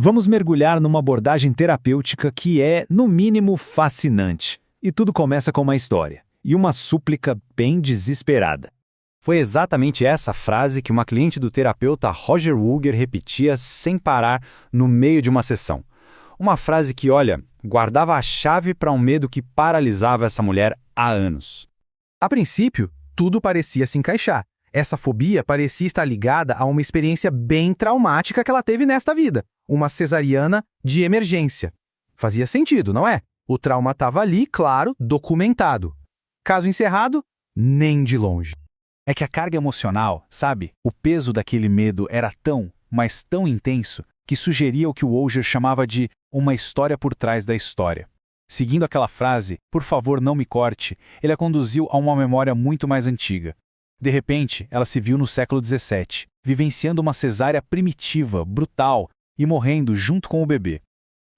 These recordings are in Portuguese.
Vamos mergulhar numa abordagem terapêutica que é, no mínimo, fascinante. E tudo começa com uma história e uma súplica bem desesperada. Foi exatamente essa frase que uma cliente do terapeuta Roger Wooger repetia sem parar no meio de uma sessão. Uma frase que, olha, guardava a chave para um medo que paralisava essa mulher há anos. A princípio, tudo parecia se encaixar. Essa fobia parecia estar ligada a uma experiência bem traumática que ela teve nesta vida. Uma cesariana de emergência. Fazia sentido, não é? O trauma estava ali, claro, documentado. Caso encerrado, nem de longe. É que a carga emocional, sabe? O peso daquele medo era tão, mas tão intenso, que sugeria o que o Wooger chamava de uma história por trás da história. Seguindo aquela frase, por favor não me corte, ele a conduziu a uma memória muito mais antiga. De repente, ela se viu no século XVII, vivenciando uma cesárea primitiva, brutal, e morrendo junto com o bebê.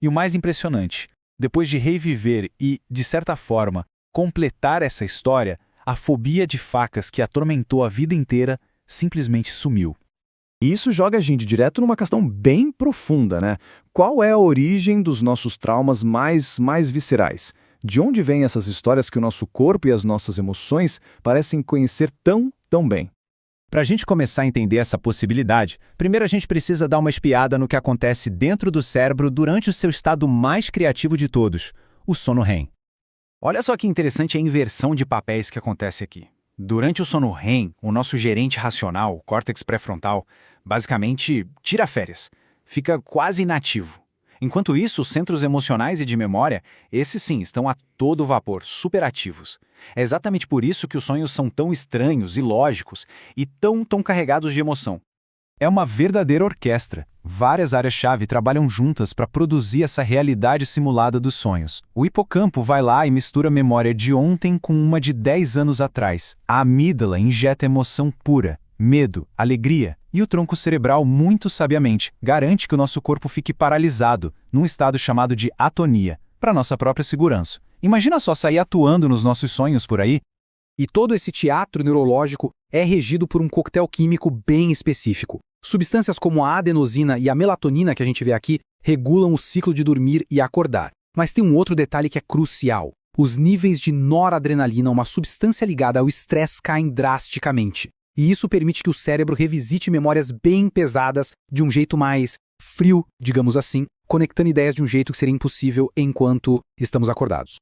E o mais impressionante, depois de reviver e, de certa forma, completar essa história, a fobia de facas que a atormentou a vida inteira simplesmente sumiu. E isso joga a gente direto numa questão bem profunda, né? Qual é a origem dos nossos traumas mais viscerais? De onde vêm essas histórias que o nosso corpo e as nossas emoções parecem conhecer tão bem? Para a gente começar a entender essa possibilidade, primeiro a gente precisa dar uma espiada no que acontece dentro do cérebro durante o seu estado mais criativo de todos, o sono REM. Olha só que interessante a inversão de papéis que acontece aqui. Durante o sono REM, o nosso gerente racional, o córtex pré-frontal, basicamente tira férias, fica quase inativo. Enquanto isso, os centros emocionais e de memória, esses sim, estão a todo vapor, superativos. É exatamente por isso que os sonhos são tão estranhos, ilógicos e tão carregados de emoção. É uma verdadeira orquestra. Várias áreas-chave trabalham juntas para produzir essa realidade simulada dos sonhos. O hipocampo vai lá e mistura a memória de ontem com uma de 10 anos atrás. A amígdala injeta emoção pura, medo, alegria. E o tronco cerebral, muito sabiamente, garante que o nosso corpo fique paralisado, num estado chamado de atonia, para nossa própria segurança. Imagina só sair atuando nos nossos sonhos por aí. E todo esse teatro neurológico é regido por um coquetel químico bem específico. Substâncias como a adenosina e a melatonina que a gente vê aqui regulam o ciclo de dormir e acordar. Mas tem um outro detalhe que é crucial. Os níveis de noradrenalina, uma substância ligada ao estresse, caem drasticamente. E isso permite que o cérebro revisite memórias bem pesadas de um jeito mais frio, digamos assim, conectando ideias de um jeito que seria impossível enquanto estamos acordados.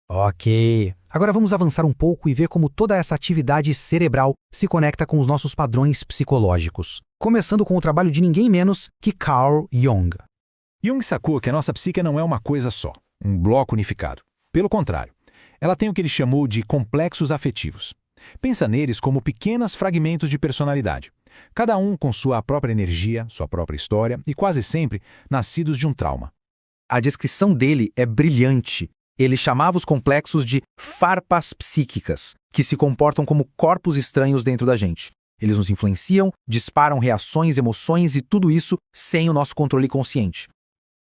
Ok. Agora vamos avançar um pouco e ver como toda essa atividade cerebral se conecta com os nossos padrões psicológicos. Começando com o trabalho de ninguém menos que Carl Jung. Jung sacou que a nossa psique não é uma coisa só, um bloco unificado. Pelo contrário, ela tem o que ele chamou de complexos afetivos. Pensa neles como pequenos fragmentos de personalidade, cada um com sua própria energia, sua própria história e quase sempre nascidos de um trauma. A descrição dele é brilhante. Ele chamava os complexos de farpas psíquicas, que se comportam como corpos estranhos dentro da gente. Eles nos influenciam, disparam reações, emoções e tudo isso sem o nosso controle consciente.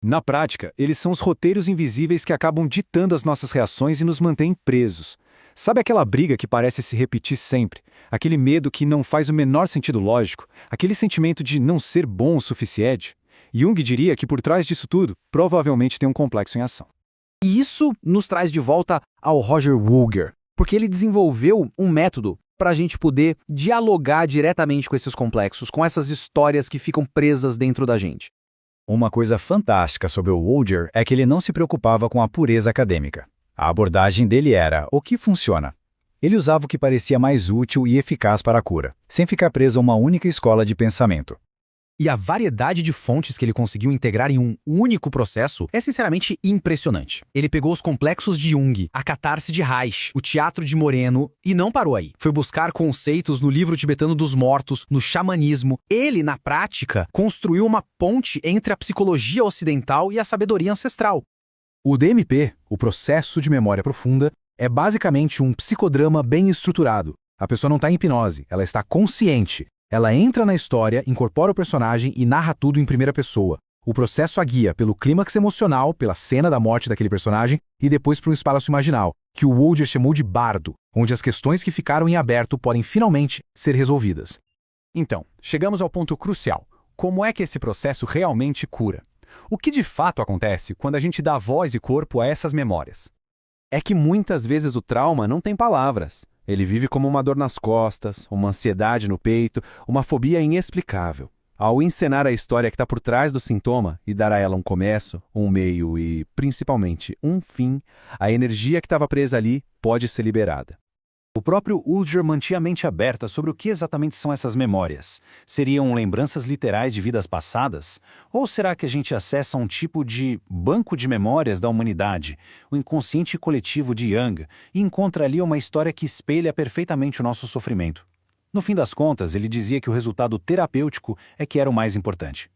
Na prática, eles são os roteiros invisíveis que acabam ditando as nossas reações e nos mantêm presos. Sabe aquela briga que parece se repetir sempre? Aquele medo que não faz o menor sentido lógico? Aquele sentimento de não ser bom o suficiente? Jung diria que por trás disso tudo, provavelmente tem um complexo em ação. E isso nos traz de volta ao Roger Wooger, porque ele desenvolveu um método para a gente poder dialogar diretamente com esses complexos, com essas histórias que ficam presas dentro da gente. Uma coisa fantástica sobre o Wooger é que ele não se preocupava com a pureza acadêmica. A abordagem dele era o que funciona. Ele usava o que parecia mais útil e eficaz para a cura, sem ficar preso a uma única escola de pensamento. E a variedade de fontes que ele conseguiu integrar em um único processo é sinceramente impressionante. Ele pegou os complexos de Jung, a catarse de Reich, o teatro de Moreno e não parou aí. Foi buscar conceitos no livro tibetano dos mortos, no xamanismo. Ele, na prática, construiu uma ponte entre a psicologia ocidental e a sabedoria ancestral. O DMP, o processo de memória profunda, é basicamente um psicodrama bem estruturado. A pessoa não está em hipnose, ela está consciente. Ela entra na história, incorpora o personagem e narra tudo em primeira pessoa. O processo a guia pelo clímax emocional, pela cena da morte daquele personagem e depois para um espaço imaginal, que o Wooger chamou de bardo, onde as questões que ficaram em aberto podem finalmente ser resolvidas. Então, chegamos ao ponto crucial. Como é que esse processo realmente cura? O que de fato acontece quando a gente dá voz e corpo a essas memórias? É que muitas vezes o trauma não tem palavras. Ele vive como uma dor nas costas, uma ansiedade no peito, uma fobia inexplicável. Ao encenar a história que está por trás do sintoma e dar a ela um começo, um meio e, principalmente, um fim, a energia que estava presa ali pode ser liberada. O próprio Ulger mantinha a mente aberta sobre o que exatamente são essas memórias. Seriam lembranças literais de vidas passadas? Ou será que a gente acessa um tipo de banco de memórias da humanidade, o inconsciente coletivo de Jung, e encontra ali uma história que espelha perfeitamente o nosso sofrimento? No fim das contas, ele dizia que o resultado terapêutico é que era o mais importante.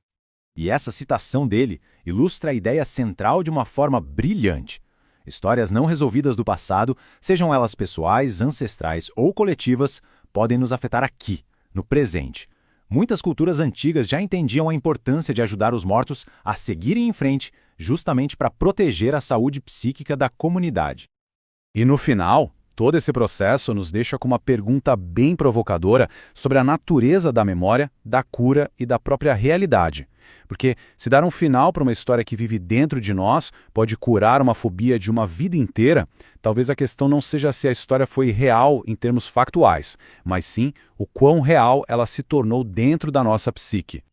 E essa citação dele ilustra a ideia central de uma forma brilhante. Histórias não resolvidas do passado, sejam elas pessoais, ancestrais ou coletivas, podem nos afetar aqui, no presente. Muitas culturas antigas já entendiam a importância de ajudar os mortos a seguirem em frente, justamente para proteger a saúde psíquica da comunidade. E no final, todo esse processo nos deixa com uma pergunta bem provocadora sobre a natureza da memória, da cura e da própria realidade. Porque se dar um final para uma história que vive dentro de nós pode curar uma fobia de uma vida inteira, talvez a questão não seja se a história foi real em termos factuais, mas sim o quão real ela se tornou dentro da nossa psique.